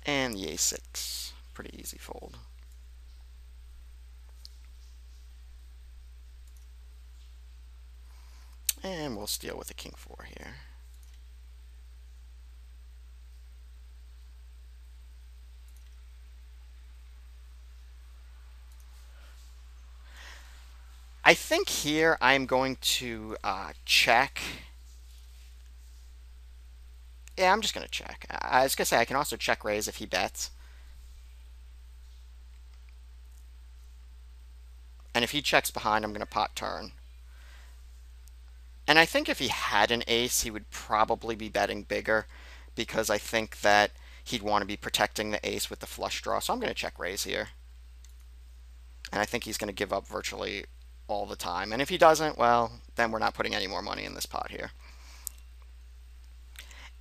And the A6. Pretty easy fold. And we'll steal with a King 4 here. I think here I'm going to check. Yeah, I'm just going to check. I was going to say I can also check raise if he bets. And if he checks behind, I'm going to pot turn. And I think if he had an ace, he would probably be betting bigger, because I think that he'd want to be protecting the ace with the flush draw. So I'm going to check raise here. And I think he's going to give up virtually all the time. And if he doesn't, well, then we're not putting any more money in this pot here.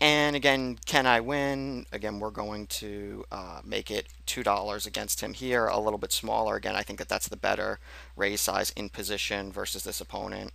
And again, can I win? Again, we're going to make it $2 against him here, a little bit smaller. Again, I think that that's the better raise size in position versus this opponent.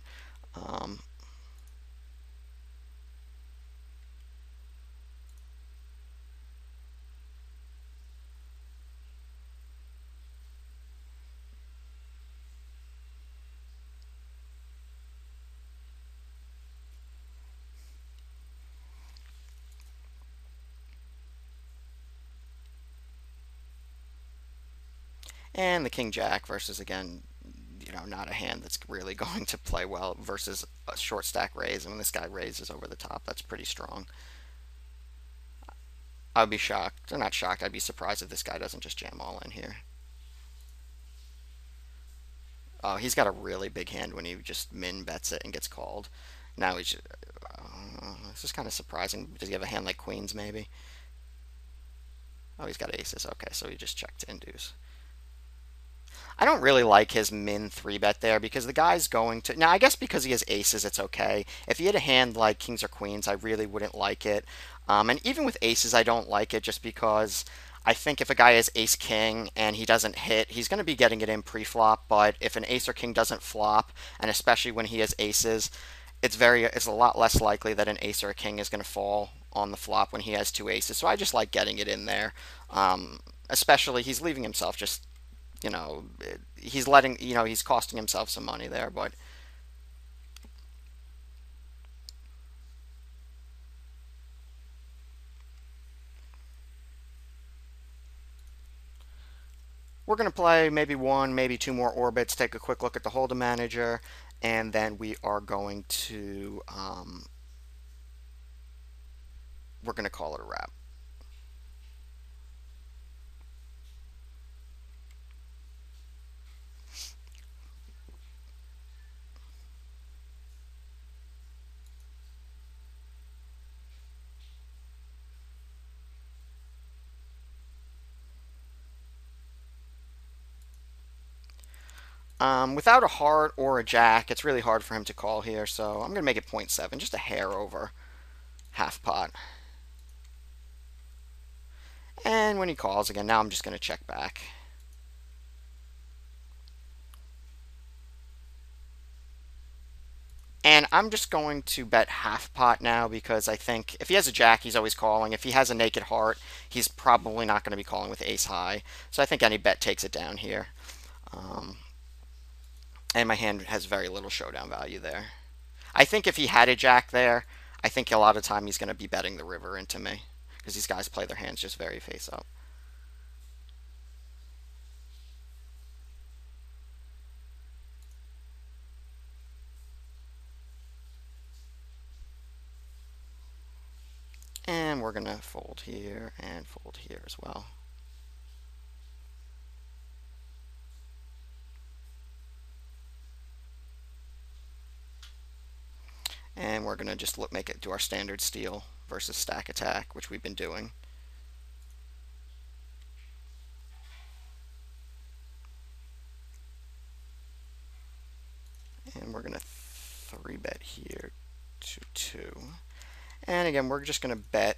And the king jack versus, again, not a hand that's really going to play well versus a short stack raise. And when this guy raises over the top, that's pretty strong. I'd be shocked. Or not shocked. I'd be surprised if this guy doesn't just jam all in here. Oh, he's got a really big hand when he just min bets it and gets called. Now he's just, this is kind of surprising. Does he have a hand like queens maybe? Oh, he's got aces. Okay, so he just checked to induce. I don't really like his min 3-bet there because the guy's going to... Now, I guess because he has aces, it's okay. If he had a hand like kings or queens, I really wouldn't like it. And even with aces, I don't like it just because I think if a guy has ace-king and he doesn't hit, he's going to be getting it in pre-flop. But if an ace or king doesn't flop, and especially when he has aces, it's a lot less likely that an ace or a king is going to fall on the flop when he has two aces. So I just like getting it in there. Especially, he's leaving himself just he's letting, he's costing himself some money there, but we're going to play maybe one, maybe two more orbits, take a quick look at the Hold'em manager, and then we are going to, we're going to call it a wrap. Without a heart or a jack, it's really hard for him to call here, so I'm going to make it 0.7, just a hair over half pot. And when he calls again, now I'm just going to check back. And I'm just going to bet half pot now because I think if he has a jack, he's always calling. If he has a naked heart, he's probably not going to be calling with ace high. So I think any bet takes it down here. And my hand has very little showdown value there. I think if he had a jack there, I think a lot of time he's going to be betting the river into me because these guys play their hands just very face up. And we're going to fold here and fold here as well. And we're going to just make it do our standard steal versus stack attack, which we've been doing. And we're going to 3-bet here to 2. And again, we're just going to bet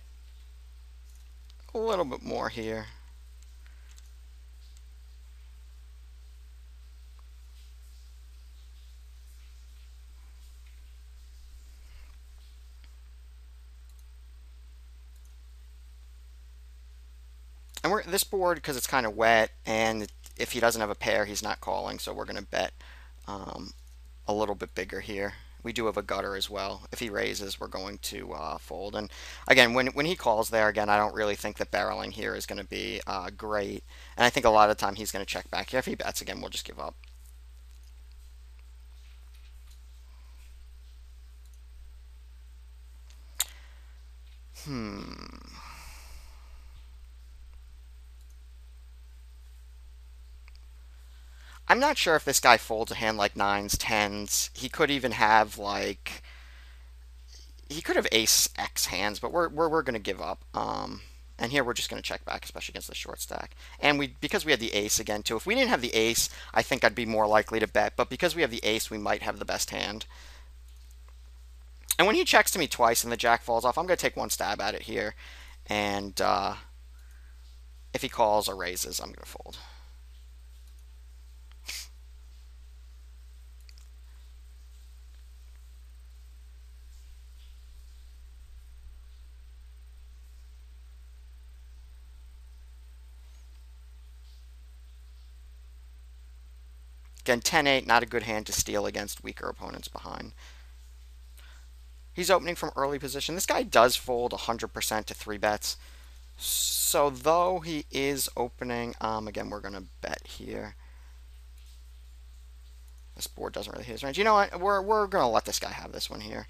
a little bit more here. And this board, because it's kind of wet, and if he doesn't have a pair, he's not calling, so we're going to bet a little bit bigger here. We do have a gutter as well. If he raises, we're going to fold. And again, when he calls there, again, I don't really think that barreling here is going to be great. And I think a lot of the time he's going to check back here. If he bets again, we'll just give up. I'm not sure if this guy folds a hand like nines, tens. He could even have like he could have ace X hands, but we're going to give up. And here we're just going to check back, especially against the short stack. And because we had the ace again too. If we didn't have the ace, I think I'd be more likely to bet. But because we have the ace, we might have the best hand. And when he checks to me twice and the jack falls off, I'm going to take one stab at it here. And if he calls or raises, I'm going to fold. Again, 10-8, not a good hand to steal against weaker opponents behind. He's opening from early position. This guy does fold 100% to 3-bets. So though he is opening, again, we're gonna bet here. This board doesn't really hit his range. You know what? We're gonna let this guy have this one here.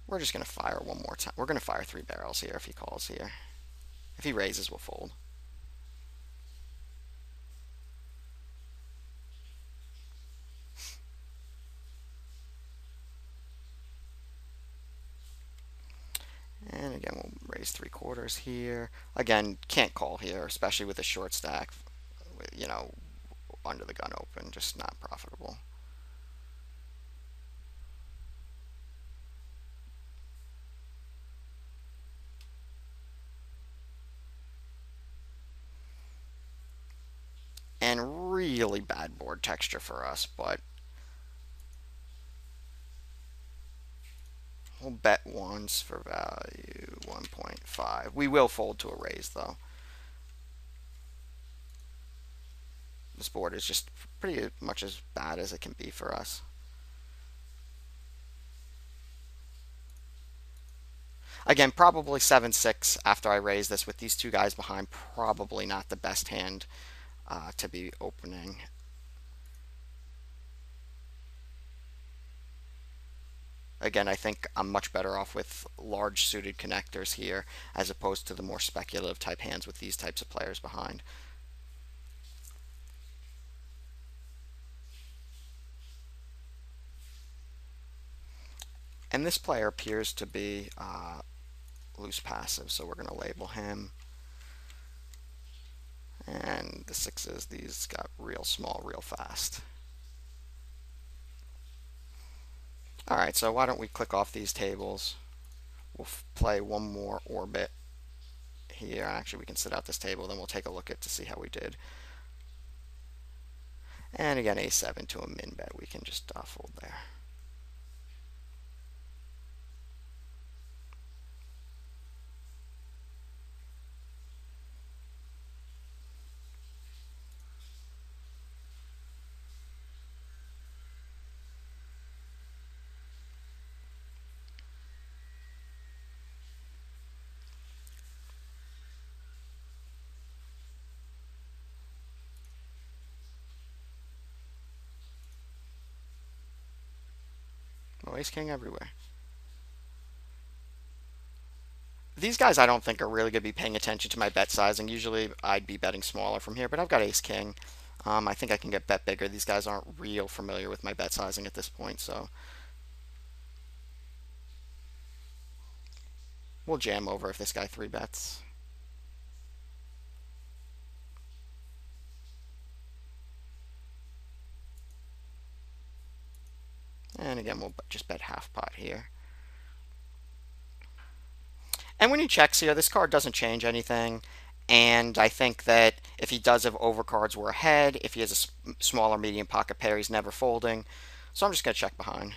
We're just gonna fire one more time. We're gonna fire 3 barrels here if he calls here. If he raises, we'll fold. And again, we'll raise 3/4 here. Again, can't call here, especially with a short stack. You know, under the gun open, just not profitable. And really bad board texture for us, but we'll bet once for value 1.5. We will fold to a raise, though. This board is just pretty much as bad as it can be for us. Again, probably 7-6 after I raise this with these 2 guys behind. Probably not the best hand to be opening. Again, I think I'm much better off with large suited connectors here as opposed to the more speculative type hands with these types of players behind. And this player appears to be loose passive, so we're going to label him. And the 6s, these got real small real fast. Alright, so why don't we click off these tables. We'll play one more orbit here. Actually, we can sit out this table, then we'll take a look at to see how we did. And again, A7 to a min bet. We can just fold there. Oh, ace king everywhere. These guys I don't think are really going to be paying attention to my bet sizing. Usually I'd be betting smaller from here, but I've got ace king. I think I can get bet bigger. These guys aren't real familiar with my bet sizing at this point, so we'll jam over if this guy 3 bets. And again, we'll just bet half pot here. And when he checks here, this card doesn't change anything. And I think that if he does have overcards, we're ahead. If he has a smaller medium pocket pair, he's never folding. So I'm just going to check behind.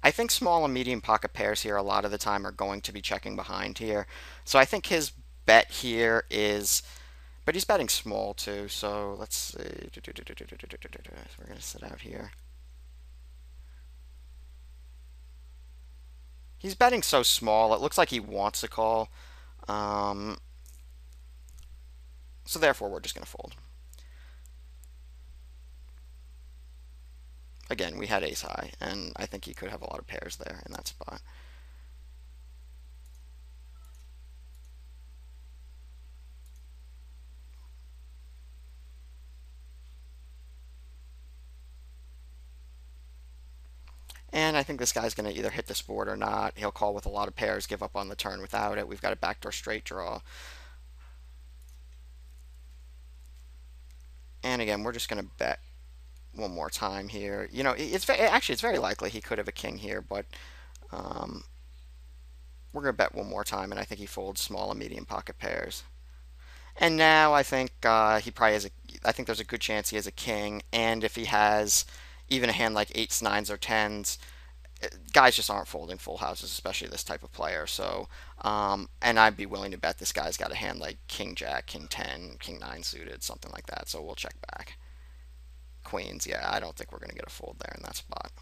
I think small and medium pocket pairs here a lot of the time are going to be checking behind here. So I think his bet here is, but he's betting small too. So let's see. We're going to sit out here. He's betting so small. It looks like he wants to call. So therefore, we're just going to fold. Again, we had ace high, and I think he could have a lot of pairs there in that spot. And I think this guy's going to either hit this board or not. He'll call with a lot of pairs, give up on the turn without it. We've got a backdoor straight draw. And again, we're just going to bet one more time here. You know, actually it's very likely he could have a king here, but we're going to bet one more time, and I think he folds small and medium pocket pairs. And now I think he probably has a. I think there's a good chance he has a king, and if he has even a hand like eights, nines, or tens, guys just aren't folding full houses, especially this type of player. So, and I'd be willing to bet this guy's got a hand like King Jack, King 10, King 9 suited, something like that. So we'll check back. Queens, yeah, I don't think we're going to get a fold there in that spot.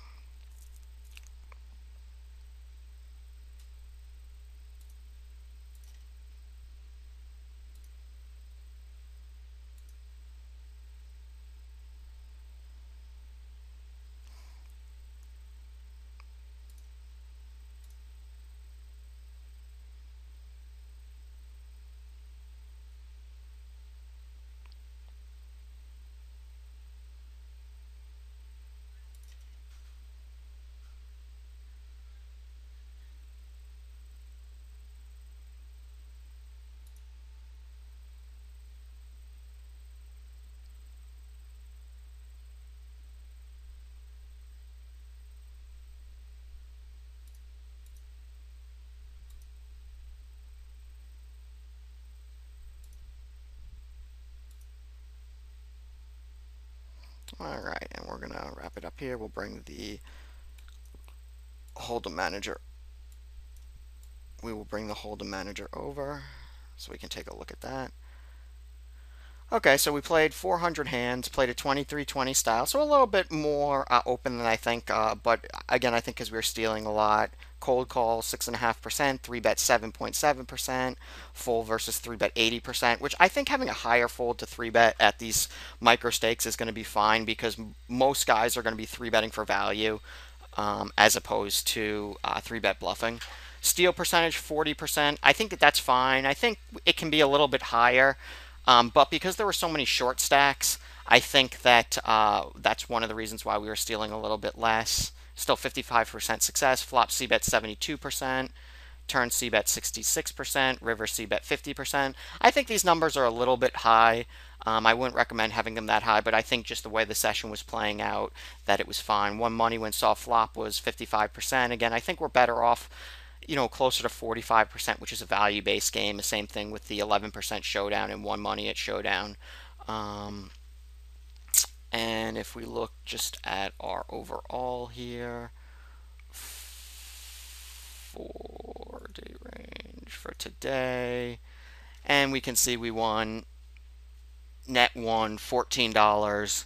All right, and we're going to wrap it up here. We'll bring the Hold'em manager. We will bring the Hold'em manager over so we can take a look at that. Okay, so we played 400 hands, played a 23-20 style, so a little bit more open than I think. But again, I think because we were stealing a lot. Cold call 6.5%, 3-bet 7.7%, full versus 3-bet 80%, which I think having a higher fold to 3-bet at these micro stakes is going to be fine because most guys are going to be 3-betting for value as opposed to 3-bet bluffing. Steal percentage 40%. I think that that's fine. I think it can be a little bit higher. But because there were so many short stacks, I think that that's one of the reasons why we were stealing a little bit less. Still 55% success. Flop C-bet 72%. Turn C-bet 66%. River C-bet 50%. I think these numbers are a little bit high. I wouldn't recommend having them that high, but I think just the way the session was playing out, that it was fine. One money when soft flop was 55%. Again, I think we're better off closer to 45%, which is a value-based game. The same thing with the 11% showdown and one money at showdown. And if we look just at our overall here, 4-day range for today, and we can see we won, net won $14.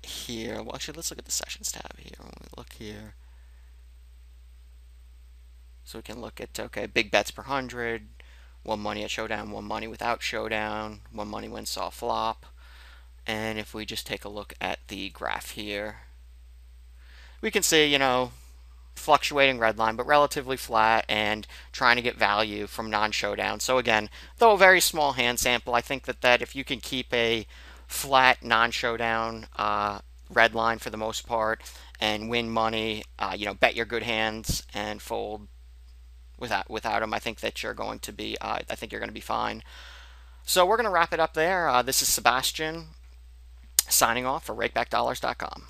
Here, well, actually, let's look at the sessions tab here. When we look here, so we can look at, okay, big bets per 100, one money at showdown, one money without showdown, one money when soft flop. And if we just take a look at the graph here, we can see, fluctuating red line, but relatively flat and trying to get value from non-showdown. So again, though a very small hand sample, I think that if you can keep a flat non-showdown red line for the most part and win money, bet your good hands and fold without them, I think that you're going to be fine. So we're going to wrap it up there. This is Sebastian signing off for RakebackDollars.com.